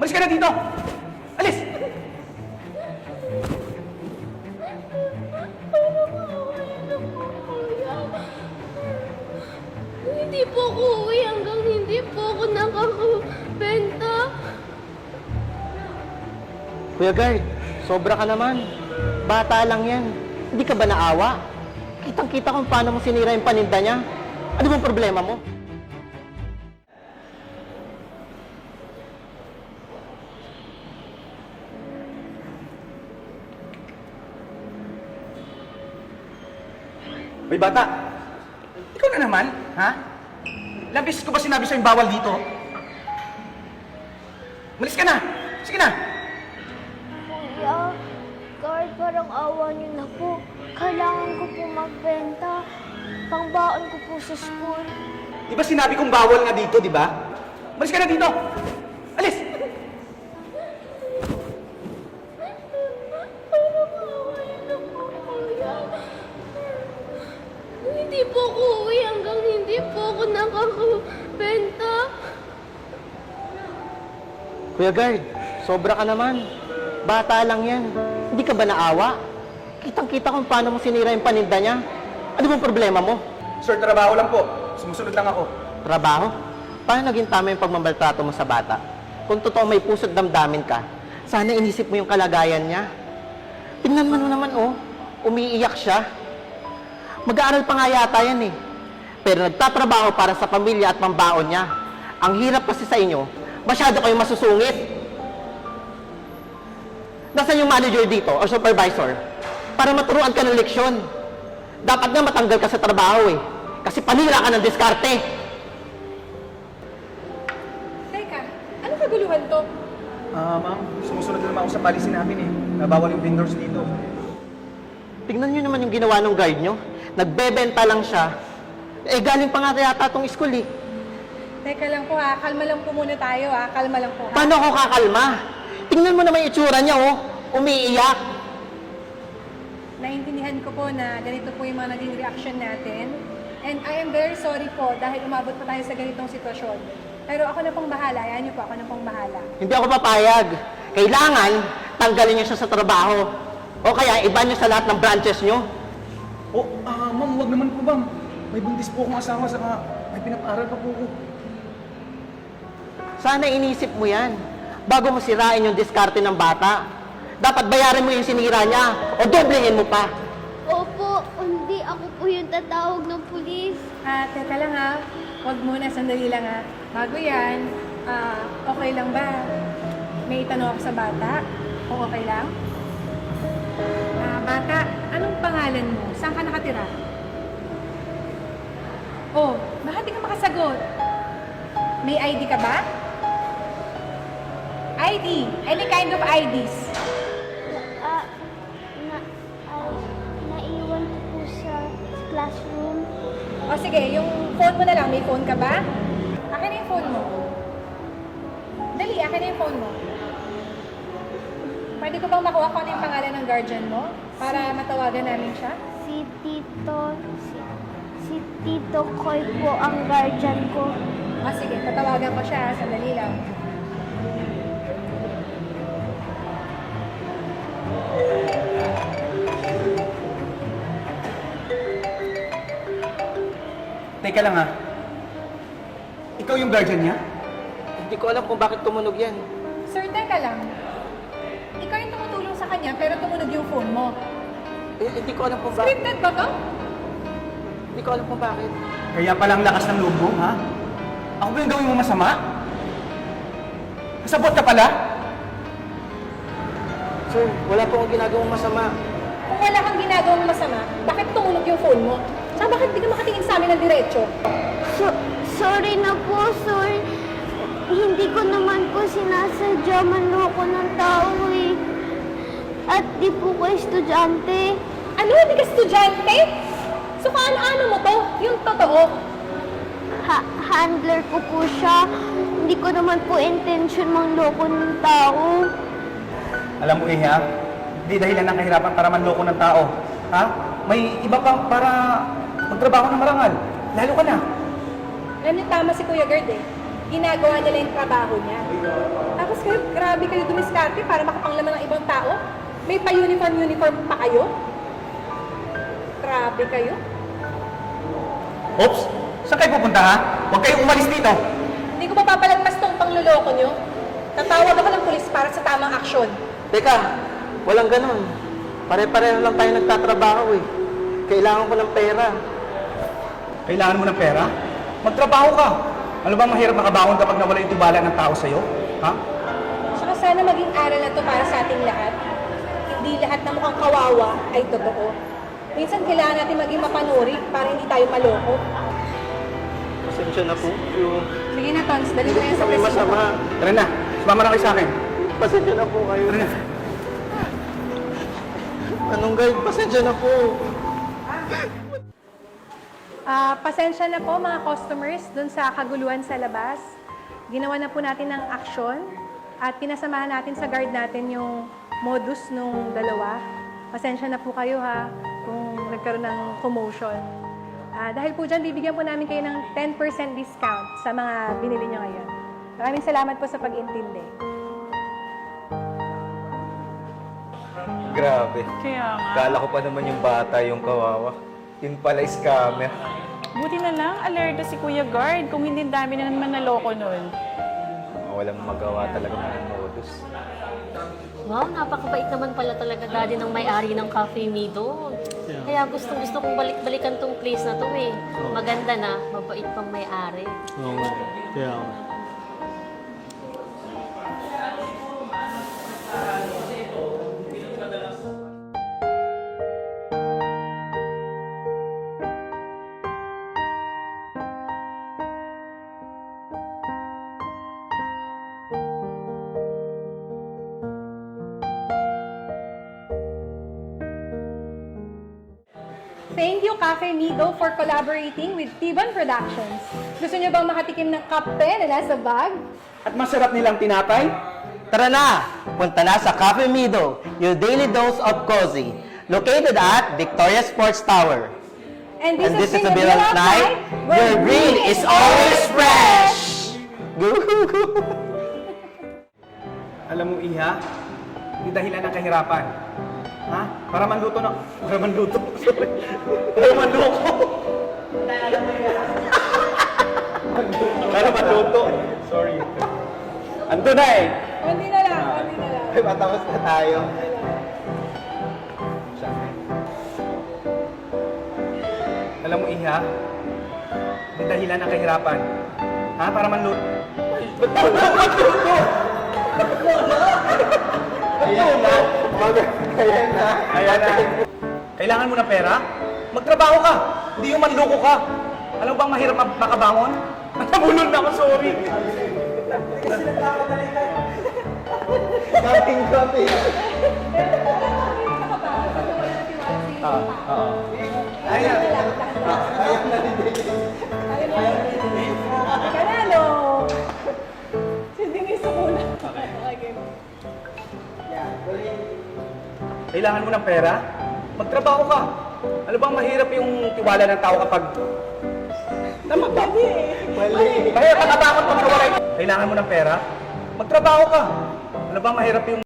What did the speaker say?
Malis ka na dito! Alis! Hindi po ako uwi hanggang hindi po ako nakakabenta. Kuya Guard, sobra ka naman. Bata lang yan. Hindi ka ba naawa? Kitang-kita kung paano mo sinira yung paninda niya. Ano bang problema mo? Hoy bata! Ikaw na naman, ha? Ilang beses ko ba sinabi sa'yo bawal dito? Malis ka na! Sige na! Kuya, guard, parang awa niyo na po. Kailangan ko po magbenta. Pangbaon ko po sa school. Di ba sinabi kong bawal nga dito, di ba? Malis ka na dito! Alis! Parang awa niyo na po, kuya. Hindi po ako uwi hanggang hindi po ako nakakabenta. Kuya Guard, sobra ka naman. Bata lang yan. Hindi ka ba naawa? Kitang-kita kung paano mo sinira yung paninda niya. Ano bang problema mo? Sir, trabaho lang po. Sumusunod lang ako. Trabaho? Paano naging tama yung pagmamaltrato mo sa bata? Kung totoo may puso't damdamin ka, sana inisip mo yung kalagayan niya. Tingnan mo naman, oh. Umiiyak siya. Mag-aaral pa nga yata yan eh. Pero nagtatrabaho para sa pamilya at pambaon niya. Ang hirap kasi sa inyo, masyado kayong masusungit. Nasaan yung manager dito o supervisor? Para maturuan ka ng leksyon. Dapat nga matanggal ka sa trabaho eh. Kasi panira ka ng diskarte. Teka, anong kaguluhan to? Ma'am, sumusunod na naman ako sa policy namin eh. Nabawal yung vendors dito. Tingnan nyo naman yung ginawa ng guard nyo. Nagbebenta lang siya. Eh, galing pa nga yata itong school eh. Teka lang po ha, kalma lang po muna tayo ha, kalma lang po ha. Paano ako kakalma? Tingnan mo naman yung itsura niya, oh. Umiiyak. Naintindihan ko po na ganito po yung mga naging reaction natin. And I am very sorry po dahil umabot pa tayo sa ganitong sitwasyon. Pero ako na pong bahala, yan niyo po, ako na pong bahala. Hindi ako papayag. Kailangan, tanggalin niyo siya sa trabaho. O kaya, iba niyo sa lahat ng branches niyo. Oh, ma'am, wag naman po bang. May buntis po akong asawa, saka may pinapaaral pa po ko. Sana inisip mo yan. Bago mo sirain yung diskarte ng bata. Dapat bayaran mo yung sinira niya o doblehin mo pa. Opo, hindi ako po yung tatawag ng pulis. Teka lang ha, wag muna, sandali lang ha. Bago yan, okay lang ba? May itanong ako sa bata, kung okay lang? Bata, anong pangalan mo? Saan ka nakatira? Oh, bakit di ka makasagot? May ID ka ba? ID. Any kind of IDs. Naiwan ko po sa classroom. O sige, yung phone mo na lang. May phone ka ba? Akin na yung phone mo. Dali, akin na yung phone mo. Pwede ko bang makuha kung ano yung pangalan ng guardian mo? Para matawagan namin siya? Si Tito Koy po ang guardian ko. O sige, tatawagan ko siya. Sandali lang. Teka lang ha. Ikaw yung guardian niya? Hindi ko alam kung bakit tumunog yan. Sir, teka lang. Ikaw yung tumutulong sa kanya pero tumunog yung phone mo. Hindi ko alam kung bakit. Scripted ba to? Hindi ko alam kung bakit. Kaya palang lakas ng loob mo, ha? Ako ba yung gawin mo masama? Kasabot ka pala? Sir, wala po akong ginagawang masama. Kung wala kang ginagawang masama, bakit tumunog yung phone mo? Saka bakit di ka makatingin sa amin ng diretso? Sorry na po, sir. Hindi ko naman po sinasadya manloko ng tao eh. At di po ko estudyante. Ano? Hindi ka estudyante? So kaano-ano mo to? Yung totoo? Handler ko po siya. Hindi ko naman po intention manloko ng tao. Alam mo, ha? Hindi dahilan ng kahirapan para manloko ng tao. Ha? May iba pang para magtrabaho ng marangal. Lalo ka na. Alam niyo, tama si Kuya Gerd eh. Ginagawa nila yung trabaho niya. Tapos kayo, Grabe kayo dumiskarte para makapanglaman ng ibang tao. May pa-uniform pa kayo. Grabe kayo. Oops! Saan kayo pupunta ha? Huwag kayong umalis dito! Hindi ko mapapalagpas tong pangluloko nyo. Tatawag ako ng pulis para sa tamang aksyon. Teka, walang ganun. Pare-pareho lang tayo nagtatrabaho eh. Kailangan ko ng pera. Kailangan mo ng pera? Magtrabaho ka! Ano bang mahirap makabangon kapag nawala yung tiwala ng tao sa'yo? Ha? Saka sana maging aral na to para sa ating lahat. Hindi lahat na mukhang kawawa ay totoo. Minsan kailangan natin maging mapanuri para hindi tayo maloko. Pasensya na po. Sige na, Tons. Dali ko yan sa May presinto. masama. Tara na! Sumama na kayo sa akin! Pasensya na po kayo. Tara na! Anong guide? Pasensya na po. Pasensya na po mga customers dun sa kaguluhan sa labas. Ginawa na po natin ng aksyon at pinasamahan natin sa guard natin yung modus nung dalawa. Pasensya na po kayo ha kung nagkaroon ng commotion. Dahil po dyan, bibigyan po namin kayo ng 10% discount sa mga binili nyo ngayon. Maraming salamat po sa pag-intindi. Grabe. Kaya nga. Kala ko pa naman yung bata yung kawawa. Yun pala scammer. Buti na lang, alerto si Kuya Guard. Kung hindi, dami na naman naloko nun. Walang magawa talaga ng modus. Wow, napakabait naman pala talaga daddy ng may-ari ng Cafe Mido. Kaya gustong-gusto kong balik-balikan tong place na to eh. Maganda na, mabait pang may-ari. Oo nga. Kaya nga. Thank you, Cafe Mido, for collaborating with Tiban Productions. Gusto niyo bang makatikim ng kape na nasa bag? At masarap nilang tinapay? Tara na! Punta na sa Cafe Mido, your daily dose of cozy. Located at Victoria Sports Tower. And And this is the Bill of Night, where green is always fresh! Go, go, go! Alam mo, Iha, yung dahilan ng kahirapan. Ha? Para manluto na... Para manluto. Sorry. Para manluto. Para manluto. Sorry. Ando na eh. Kundi na lang, kundi na lang. Ay, matapos na tayo. Alam mo, Iha, yung dahilan ng kahirapan. Ha? Para manluto. Ayan na. Ayan na. Ayan na. Kailangan mo ng pera? Magtrabaho ka. Hindi yung manloko ka. Alam mo bang mahirap makabangon? Nabulol na ako, sorry. Kaping kaping. Ayan. Kanalo! Hindi may sukula. Okay, game. Kailangan mo ng pera? Magtrabaho ka. Ano bang mahirap yung tiwala ng tao kapag... Tama ba? Mali. Mahirap makabangon pag nawala yung... Kailangan mo ng pera? Magtrabaho ka. Ano bang mahirap yung...